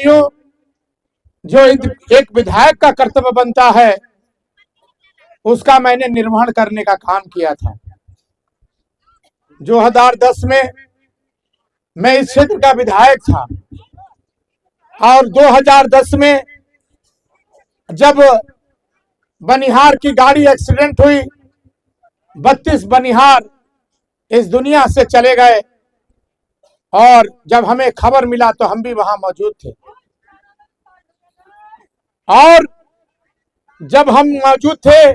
भाइयों, जो एक विधायक का कर्तव्य बनता है उसका मैंने निर्वहन करने का काम किया था। 2010 में मैं इस क्षेत्र का विधायक था और 2010 में जब बनिहार की गाड़ी एक्सीडेंट हुई, 32 बनिहार इस दुनिया से चले गए और जब हमें खबर मिला तो हम भी वहां मौजूद थे। और जब हम मौजूद थे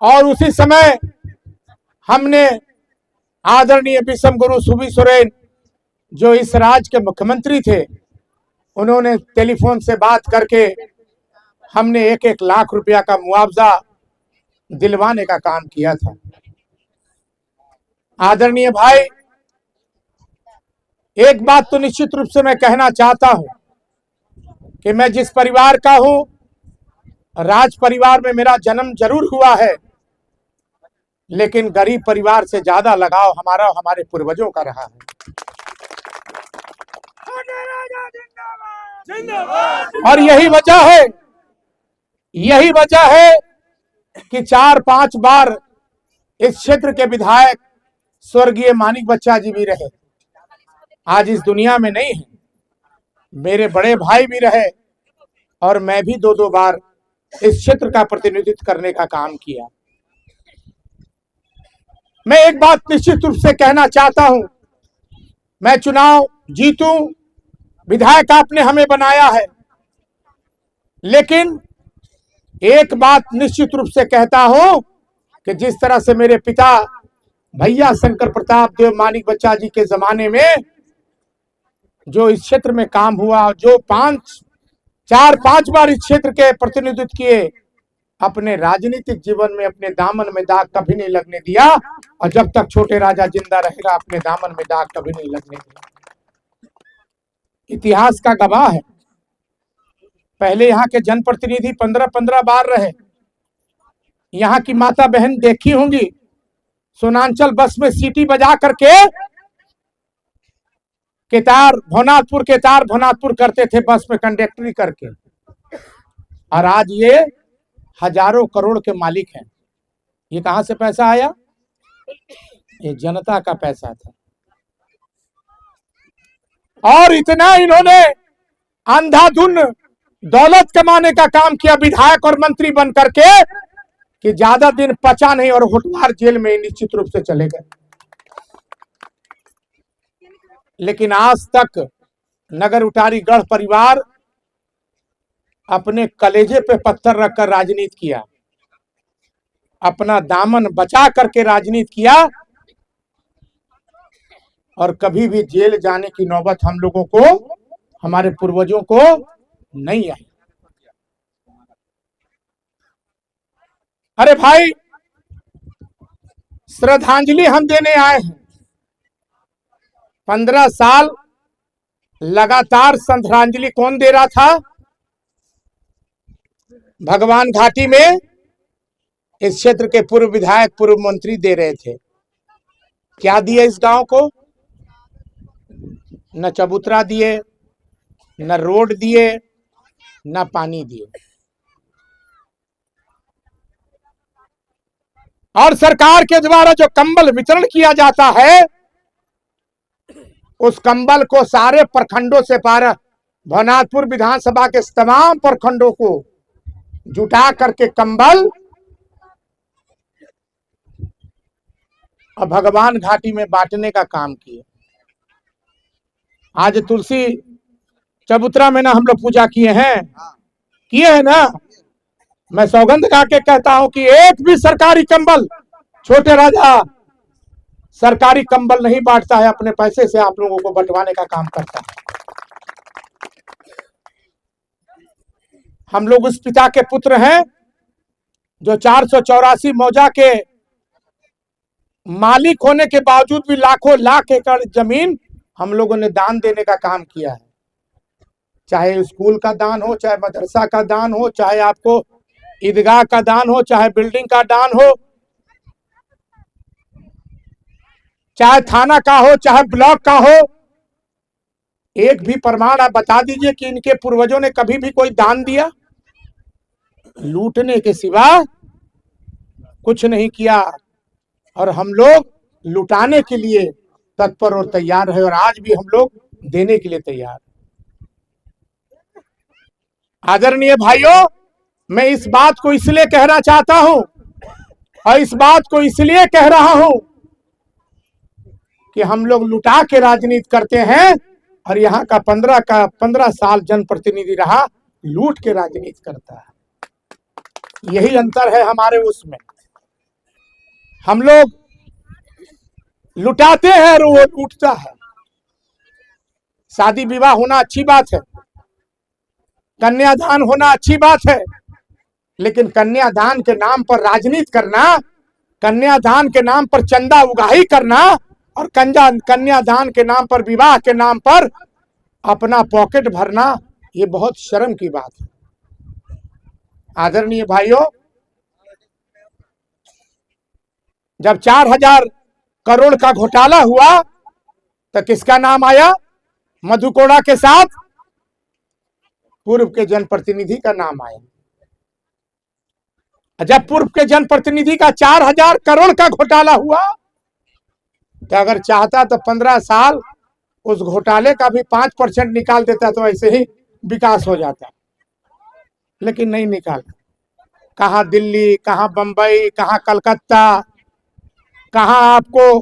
और उसी समय हमने आदरणीय विषम गुरु सुबी सोरेन जो इस राज्य के मुख्यमंत्री थे, उन्होंने टेलीफोन से बात करके हमने 1-1 लाख रुपया का मुआवजा दिलवाने का काम किया था। आदरणीय भाई, एक बात तो निश्चित रूप से मैं कहना चाहता हूं कि मैं जिस परिवार का हूं, राज परिवार में मेरा जन्म जरूर हुआ है, लेकिन गरीब परिवार से ज्यादा लगाव हमारा हमारे पूर्वजों का रहा है। और यही वजह है कि 4-5 बार इस क्षेत्र के विधायक स्वर्गीय मानिक बच्चा जी भी रहे, आज इस दुनिया में नहीं है। मेरे बड़े भाई भी रहे और मैं भी 2-2 बार इस क्षेत्र का प्रतिनिधित्व करने का काम किया। मैं एक बात निश्चित रूप से कहना चाहता हूं, मैं चुनाव जीतूं, विधायक आपने हमें बनाया है, लेकिन एक बात निश्चित रूप से कहता हूं कि जिस तरह से मेरे पिता भैया शंकर प्रताप देव मानिक बच्चा जी के जमाने में जो इस क्षेत्र में काम हुआ, जो 4-5 बार इस क्षेत्र के प्रतिनिधित्व किए, अपने राजनीतिक जीवन में अपने दामन में दाग कभी नहीं लगने दिया और जब तक छोटे राजा जिंदा रहेगा अपने दामन में दाग कभी नहीं लगने दिया। इतिहास का गवाह है। पहले यहाँ के जनप्रतिनिधि 15-15 बार रहे। यहाँ की माता बहन देखी होंगी, सोनांचल बस में सीटी बजा करके केतार भवनाथपुर करते थे, बस में कंडक्टरी करके। और आज ये हजारों करोड़ के मालिक हैं। ये कहां से पैसा आया? ये जनता का पैसा था। और इतना इन्होंने अंधाधुन दौलत कमाने का काम किया विधायक और मंत्री बन करके कि ज्यादा दिन पचा नहीं और होटवार जेल में निश्चित रूप से चले गए। लेकिन आज तक नगर उटारी गढ़ परिवार अपने कलेजे पे पत्थर रखकर राजनीति किया, अपना दामन बचा करके राजनीति किया और कभी भी जेल जाने की नौबत हम लोगों को, हमारे पूर्वजों को नहीं आई। अरे भाई, श्रद्धांजलि हम देने आए हैं। 15 साल लगातार श्रद्धांजलि कौन दे रहा था? भगवान घाटी में इस क्षेत्र के पूर्व विधायक, पूर्व मंत्री दे रहे थे। क्या दिए इस गांव को? न चबूतरा दिए, न रोड दिए, न पानी दिए। और सरकार के द्वारा जो कंबल वितरण किया जाता है, उस कंबल को सारे प्रखंडों से भवनाथपुर विधानसभा के तमाम प्रखंडों को जुटा करके कंबल और भगवान घाटी में बांटने का काम किए। आज तुलसी चबूतरा में ना हम लोग पूजा किए हैं ना। मैं सौगंध खा के कहता हूं कि एक भी सरकारी कंबल छोटे राजा सरकारी कंबल नहीं बांटता है, अपने पैसे से आप लोगों को बंटवाने का काम करता है। हम लोग उस पिता के पुत्र हैं जो 484 मौजा के मालिक होने के बावजूद भी लाखों लाख एकड़ जमीन हम लोगों ने दान देने का काम किया है। चाहे स्कूल का दान हो, चाहे मदरसा का दान हो, चाहे आपको ईदगाह का दान हो, चाहे बिल्डिंग का दान हो, चाहे थाना का हो, चाहे ब्लॉक का हो, एक भी प्रमाण आप बता दीजिए कि इनके पूर्वजों ने कभी भी कोई दान दिया? लूटने के सिवा कुछ नहीं किया, और हम लोग लुटाने के लिए तत्पर और तैयार है, और आज भी हम लोग देने के लिए तैयार। आदरणीय भाइयों, मैं इस बात को इसलिए कहना चाहता हूं, और इस बात को इसलिए कह रहा हूं कि हम लोग लुटा के राजनीति करते हैं, और यहाँ का 15 साल जनप्रतिनिधि रहा लूट के राजनीति करता है। यही अंतर है हमारे उसमें। हम लोग लुटाते हैं और वो लूटता है। शादी विवाह होना अच्छी बात है, कन्यादान होना अच्छी बात है, लेकिन कन्यादान के नाम पर राजनीति करना, कन्यादान के नाम पर चंदा उगाही करना, और कन्यादान के नाम पर, विवाह के नाम पर अपना पॉकेट भरना, ये बहुत शर्म की बात है। आदरणीय भाइयों, जब 4000 करोड़ का घोटाला हुआ तो किसका नाम आया? मधु कोड़ा के साथ पूर्व के जनप्रतिनिधि का नाम आया। जब पूर्व के जनप्रतिनिधि का 4000 करोड़ का घोटाला हुआ तो अगर चाहता तो 15 साल उस घोटाले का भी 5% निकाल देता तो ऐसे ही विकास हो जाता, लेकिन नहीं निकाला। कहां दिल्ली, कहां बंबई, कहां कलकत्ता, कहां आपको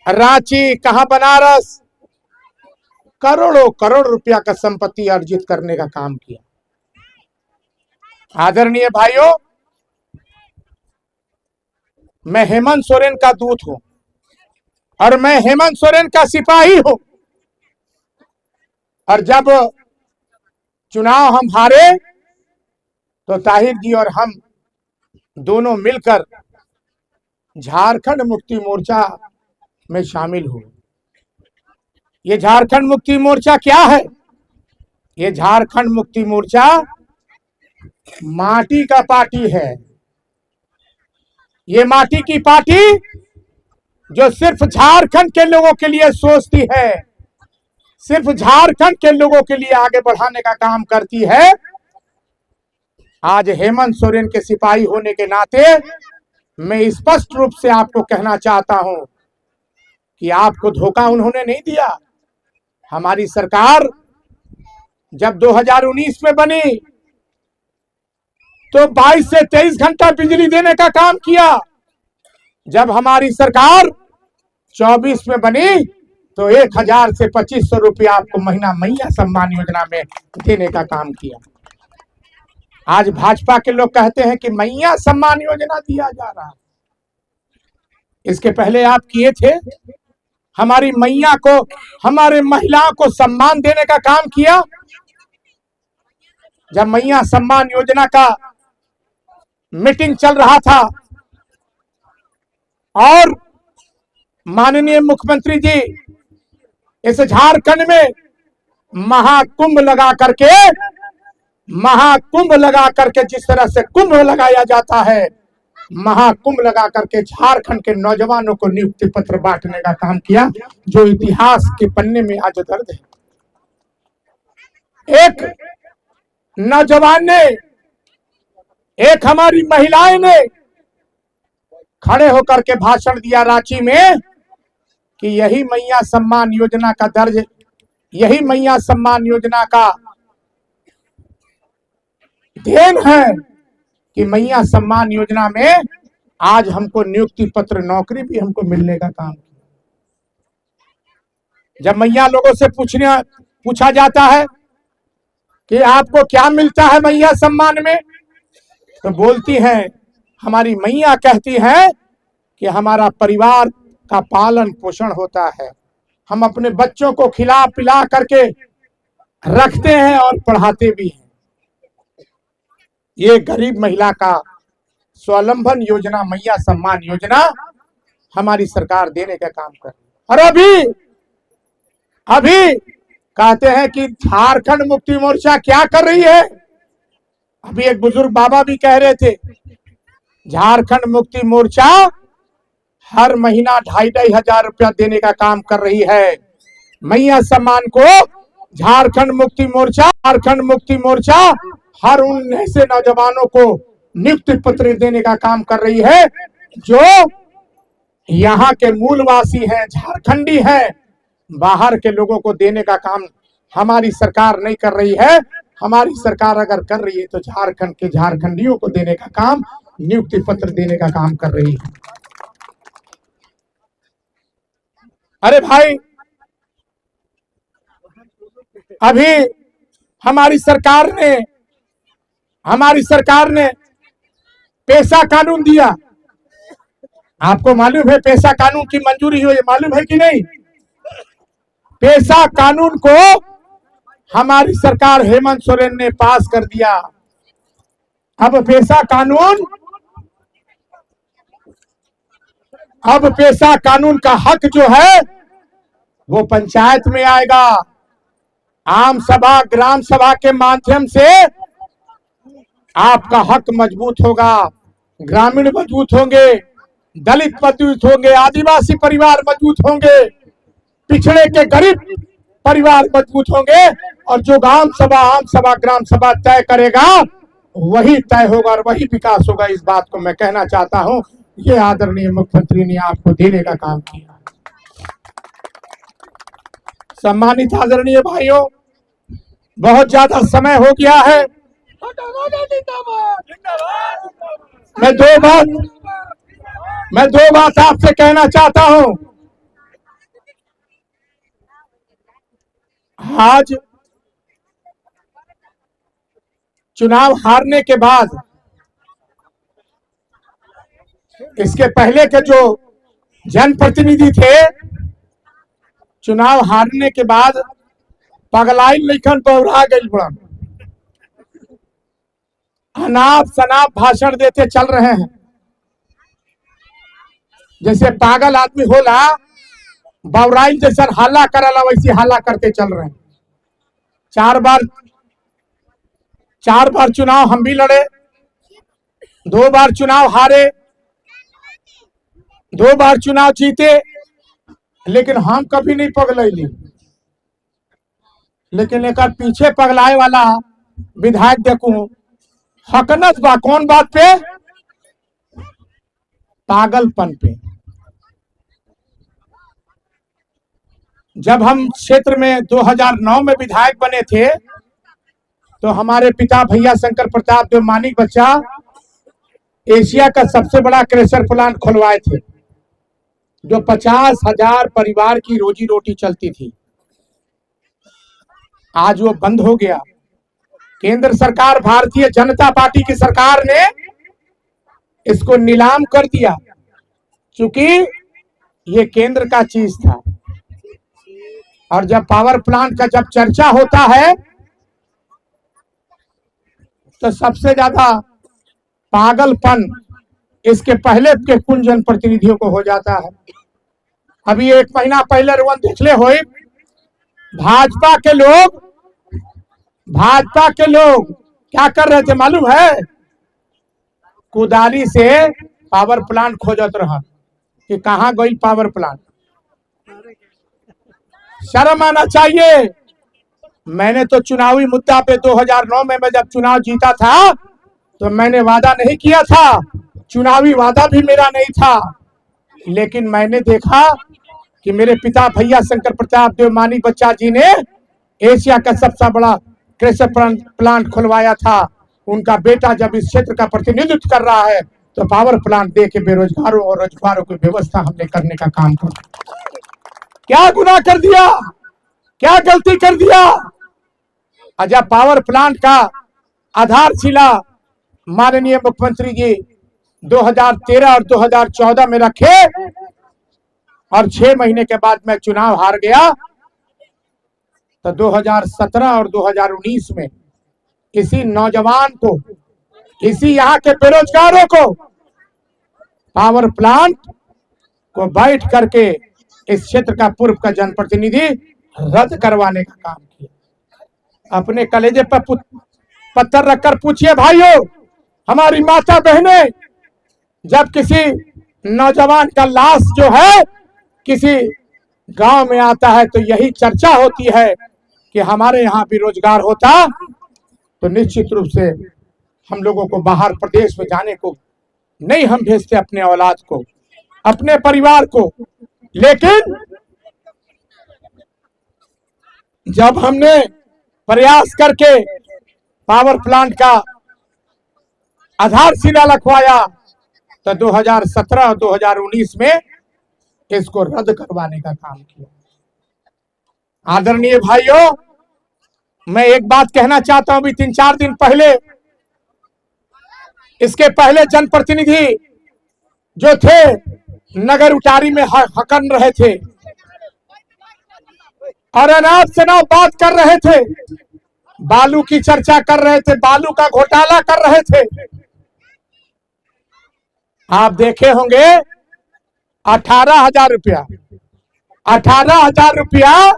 रांची, कहां बनारस, करोड़ों करोड़ रुपया का संपत्ति अर्जित करने का काम किया। आदरणीय भाइयों, मैं हेमंत सोरेन का दूत हूं, और मैं हेमंत सोरेन का सिपाही हूं, और जब चुनाव हम हारे तो ताहिर जी और हम दोनों मिलकर झारखंड मुक्ति मोर्चा में शामिल हुए। ये झारखंड मुक्ति मोर्चा क्या है? ये झारखंड मुक्ति मोर्चा माटी का पार्टी है। ये माटी की पार्टी जो सिर्फ झारखंड के लोगों के लिए सोचती है, सिर्फ झारखंड के लोगों के लिए आगे बढ़ाने का काम करती है। आज हेमंत सोरेन के सिपाही होने के नाते मैं स्पष्ट रूप से आपको कहना चाहता हूं कि आपको धोखा उन्होंने नहीं दिया। हमारी सरकार जब 2019 में बनी तो 22 से 23 घंटा बिजली देने का काम किया। जब हमारी सरकार 24 में बनी तो 1000 से 2500 रुपया आपको महीना मैया सम्मान योजना में देने का काम किया। आज भाजपा के लोग कहते हैं कि मैया सम्मान योजना दिया जा रहा है। इसके पहले आप किए थे? हमारी मैया को, हमारे महिलाओं को सम्मान देने का काम किया। जब मैया सम्मान योजना का मीटिंग चल रहा था और माननीय मुख्यमंत्री जी इस झारखंड में महाकुंभ लगा करके जिस तरह से कुंभ लगाया जाता है, महाकुंभ लगा करके झारखंड के नौजवानों को नियुक्ति पत्र बांटने का काम किया, जो इतिहास के पन्ने में आज दर्ज है। एक नौजवान ने, एक हमारी महिलाएं ने खड़े होकर के भाषण दिया रांची में कि यही मैया सम्मान योजना का दर्ज, यही मैया सम्मान योजना का देन है कि मैया सम्मान योजना में आज हमको नियुक्ति पत्र, नौकरी भी हमको मिलने का काम किया। जब मैया लोगों से पूछा जाता है कि आपको क्या मिलता है मैया सम्मान में, तो बोलती हैं, हमारी मैया कहती है कि हमारा परिवार का पालन पोषण होता है, हम अपने बच्चों को खिला पिला करके रखते हैं और पढ़ाते भी हैं। ये गरीब महिला का स्वावलंबन योजना, मैया सम्मान योजना हमारी सरकार देने का काम कर रही है। और अभी कहते हैं कि झारखंड मुक्ति मोर्चा क्या कर रही है। अभी एक बुजुर्ग बाबा भी कह रहे थे, झारखंड मुक्ति मोर्चा हर महीना 2,500 रुपया देने का काम कर रही है। मैया सम्मान को झारखंड मुक्ति मोर्चा हर उन ऐसे नौजवानों को नियुक्ति पत्र देने का काम कर रही है जो यहाँ के मूलवासी हैं, झारखंडी हैं। बाहर के लोगों को देने का काम हमारी सरकार नहीं कर रही है। हमारी सरकार अगर कर रही है तो झारखंड के झारखंडियों को देने का काम, नियुक्ति पत्र देने का काम कर रही है। अरे भाई, अभी हमारी सरकार ने पेशा कानून दिया। आपको मालूम है पेशा कानून की मंजूरी हुई, मालूम है कि नहीं? पेशा कानून को हमारी सरकार हेमंत सोरेन ने पास कर दिया। अब पेशा कानून का हक जो है वो पंचायत में आएगा। आम सभा, ग्राम सभा के माध्यम से आपका हक मजबूत होगा। ग्रामीण मजबूत होंगे, दलित मजबूत होंगे, आदिवासी परिवार मजबूत होंगे, पिछड़े के गरीब परिवार मजबूत होंगे। और जो आम सभा ग्राम सभा तय करेगा वही तय होगा और वही विकास होगा। इस बात को मैं कहना चाहता हूं। ये आदरणीय मुख्यमंत्री ने आपको देने का काम किया। सम्मानित आदरणीय भाइयों, बहुत ज्यादा समय हो गया है। मैं दो बात आपसे कहना चाहता हूं। आज चुनाव हारने के बाद, इसके पहले के जो जनप्रतिनिधि थे, चुनाव हारने के बाद पगलाई लेखन बौरा गई, बड़ा अनाप शनाप भाषण देते चल रहे हैं। जैसे पागल आदमी होला, बौराइल जैसा हल्ला करला वैसे हल्ला करते चल रहे हैं। चार बार चुनाव हम भी लड़े, 2 बार चुनाव हारे, 2 बार चुनाव जीते, लेकिन हम कभी नहीं पगलैली। लेकिन एक पीछे पगलाए वाला विधायक देखू हकनत बा। कौन बात पे? पागलपन पे। जब हम क्षेत्र में 2009 में विधायक बने थे तो हमारे पिता भैया शंकर प्रताप देव मानिक बच्चा एशिया का सबसे बड़ा क्रेशर प्लांट खुलवाए थे, जो 50,000 परिवार की रोजी रोटी चलती थी। आज वो बंद हो गया। केंद्र सरकार, भारतीय जनता पार्टी की सरकार ने इसको नीलाम कर दिया, क्योंकि ये केंद्र का चीज था। और जब पावर प्लांट का जब चर्चा होता है तो सबसे ज्यादा पागलपन इसके पहले के कुल जनप्रतिनिधियों को हो जाता है। अभी 1 महीना पहले रुवन देखले हो, भाजपा के लोग क्या कर रहे थे मालूम है? कुदाली से पावर प्लांट खोजत रहा कि कहां गई पावर प्लांट। शर्म आना चाहिए। मैंने तो चुनावी मुद्दा पे 2009 में मैं जब चुनाव जीता था तो मैंने वादा नहीं किया था, चुनावी वादा भी मेरा नहीं था। लेकिन मैंने देखा कि मेरे पिता भैया शंकर प्रताप देव मानिक बच्चा जी ने एशिया का सबसे बड़ा क्रेशर प्लांट खुलवाया था। उनका बेटा जब इस क्षेत्र का प्रतिनिधित्व कर रहा है तो पावर प्लांट दे के बेरोजगारों और रोजगारों की व्यवस्था हमने करने का काम किया। क्या गुनाह कर दिया, क्या गलती कर दिया? जब पावर प्लांट का आधारशिला माननीय मुख्यमंत्री जी 2013 और 2014 में रखे और 6 महीने के बाद मैं चुनाव हार गया, तो 2017 और 2019 में इसी नौजवान को, इसी यहाँ के बेरोजगारों को पावर प्लांट को बैठ करके इस क्षेत्र का पूर्व का जनप्रतिनिधि रद्द करवाने का काम किया। अपने कलेजे पर पत्थर रखकर पूछिए भाइयों, हमारी माता बहनें, जब किसी नौजवान का लाश जो है किसी गांव में आता है तो यही चर्चा होती है कि हमारे यहाँ भी रोजगार होता तो निश्चित रूप से हम लोगों को बाहर प्रदेश में जाने को नहीं हम भेजते, अपने औलाद को, अपने परिवार को। लेकिन जब हमने प्रयास करके पावर प्लांट का आधारशिला रखवाया तो 2017 और 2019 में इसको रद्द करवाने का काम किया। आदरणीय भाइयों, मैं एक बात कहना चाहता हूं। अभी 3-4 दिन पहले, इसके पहले जनप्रतिनिधि जो थे नगर उटारी में हकन रहे थे और अनाप शनाप बात कर रहे थे, बालू की चर्चा कर रहे थे, बालू का घोटाला कर रहे थे। आप देखे होंगे 18,000 रुपया, 18,000 रुपया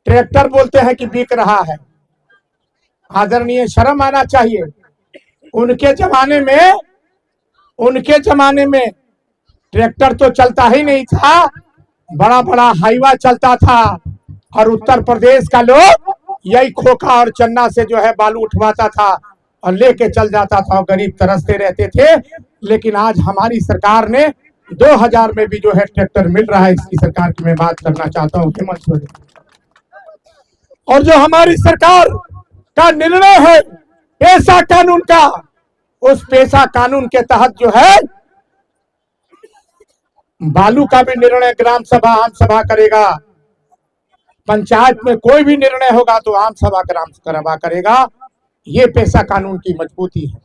ट्रैक्टर बोलते हैं कि बिक रहा है। आदरणीय, शर्म आना चाहिए। उनके जमाने में ट्रैक्टर तो चलता ही नहीं था, बड़ा बड़ा हाईवा चलता था और उत्तर प्रदेश का लोग यही खोखा और चन्ना से जो है बालू उठवाता था और लेके चल जाता था और गरीब तरसते रहते थे। लेकिन आज हमारी सरकार ने 2000 में भी जो है ट्रैक्टर मिल रहा है। इसकी सरकार की मैं बात करना चाहता हूँ हेमंत सोरेन। और जो हमारी सरकार का निर्णय है पेशा कानून का, उस पेशा कानून के तहत जो है बालू का भी निर्णय ग्राम सभा आम सभा करेगा। पंचायत में कोई भी निर्णय होगा तो आम सभा ग्राम सभा करेगा। ये पेशा कानून की मजबूती है।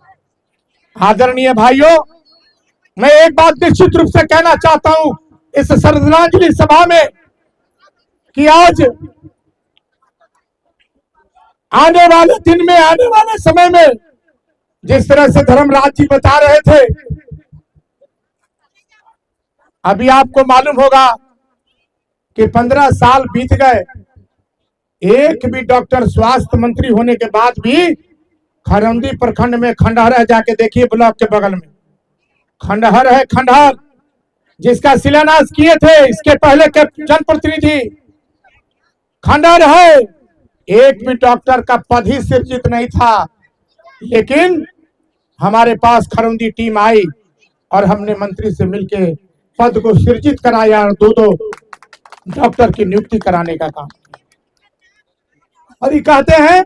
आदरणीय भाइयों, मैं एक बात निश्चित रूप से कहना चाहता हूं इस श्रद्धांजलि सभा में कि आज आने वाले दिन में, आने वाले समय में, जिस तरह से धर्मराज जी बता रहे थे, अभी आपको मालूम होगा कि 15 साल बीत गए, एक भी डॉक्टर स्वास्थ्य मंत्री होने के बाद भी खरौंदी प्रखंड में खंडहर है, जाके देखिए ब्लॉक के बगल में खंडहर है। खंडहर जिसका शिलान्यास किए थे इसके पहले के जनप्रतिनिधि, खंडहर है। एक भी डॉक्टर का पद ही सृजित नहीं था। लेकिन हमारे पास खरौंदी टीम आई और हमने मंत्री से मिलके पद को सृजित कराया और 2-2 डॉक्टर की नियुक्ति कराने का काम किया। और ये कहते हैं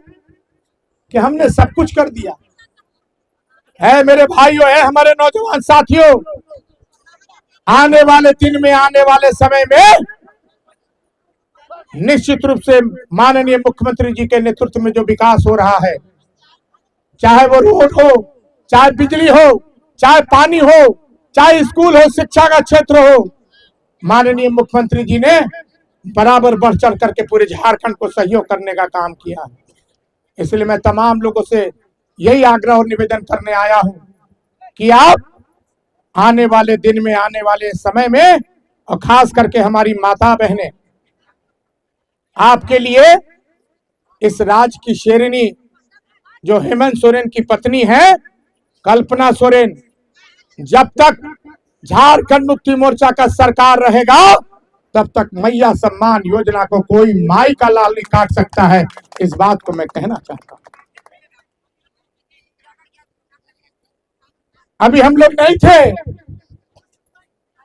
कि हमने सब कुछ कर दिया है। मेरे भाइयों, है हमारे नौजवान साथियों, आने वाले दिन में, आने वाले समय में निश्चित रूप से माननीय मुख्यमंत्री जी के नेतृत्व में जो विकास हो रहा है, चाहे वो रोड हो, चाहे बिजली हो, चाहे पानी हो, चाहे स्कूल हो, शिक्षा का क्षेत्र हो, माननीय मुख्यमंत्री जी ने बराबर बढ़ चढ़ करके पूरे झारखंड को सहयोग करने का काम किया। इसलिए मैं तमाम लोगों से यही आग्रह और निवेदन करने आया हूं कि आप आने वाले दिन में, आने वाले समय में, और खास करके हमारी माता बहनें, आपके लिए इस राज्य की शेरनी जो हेमंत सोरेन की पत्नी है कल्पना सोरेन, जब तक झारखंड मुक्ति मोर्चा का सरकार रहेगा तब तक मैया सम्मान योजना को कोई माई का लाल नहीं काट सकता है। इस बात को मैं कहना चाहता हूं। अभी हम लोग नहीं थे,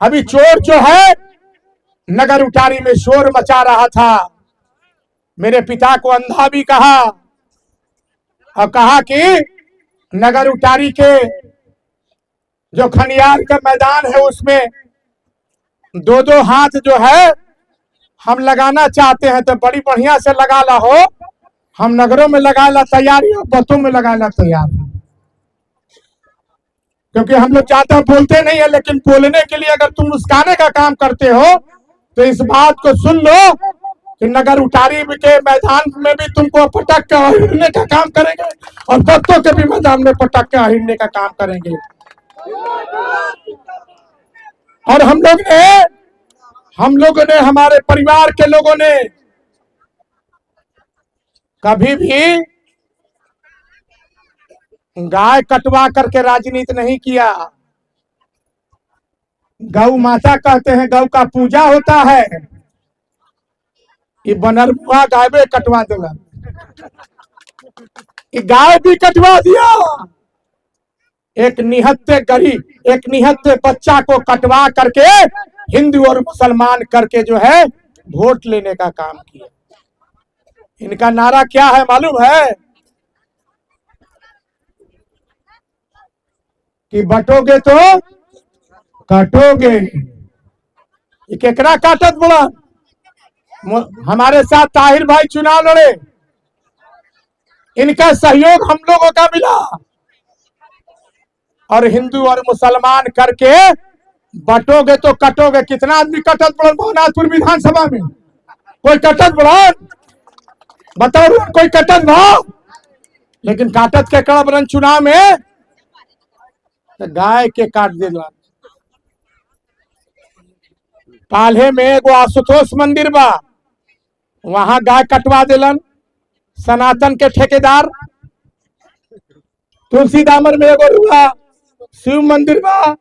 अभी चोर जो है नगर उटारी में शोर मचा रहा था। मेरे पिता को अंधा भी कहा और कहा कि नगर उटारी के जो खनियार का मैदान है उसमें 2-2 हाथ जो है हम लगाना चाहते हैं तो बड़ी बढ़िया से लगा ला हो। हम नगरों में लगा ला तैयार हो, बतों में लगा ला तैयार, क्योंकि हम लोग ज्यादा बोलते नहीं है, लेकिन बोलने के लिए अगर तुम मुस्काने का काम करते हो तो इस बात को सुन लो कि नगर उटारी के मैदान में भी तुमको पटक के हिरने का काम करेंगे और बत्तों के भी मैदान में पटक के हिरने का काम करेंगे। और हम लोगों ने हमारे परिवार के लोगों ने कभी भी गाय कटवा करके राजनीति नहीं किया। गौ माता कहते हैं, गौ का पूजा होता है। ये बनरमुआ गाय भी कटवा देगा, ये गाय भी कटवा दिया। एक निहत्थे गरीब, एक निहत्थे बच्चा को कटवा करके हिंदू और मुसलमान करके जो है वोट लेने का काम किया। इनका नारा क्या है मालूम है? कि बटोगे तो काटोगे। ये केकरा काटत बोला? हमारे साथ ताहिर भाई चुनाव लड़े, इनका सहयोग हम लोगों का मिला, और हिंदू और मुसलमान करके बटोगे तो कटोगे। कितना आदमी कटत पड़ल भवनाथपुर विधानसभा में? कोई कटत पड़ल? बताओ, कोई कटत भाव? लेकिन काटत के कड़ा बरन चुनाव में तो गाय के काट देला। पाल्हे में एगो आशुतोष मंदिर बा, वहां गाय कटवा देलन सनातन के ठेकेदार। तुलसी दामर में एगो शिव मंदिर बा,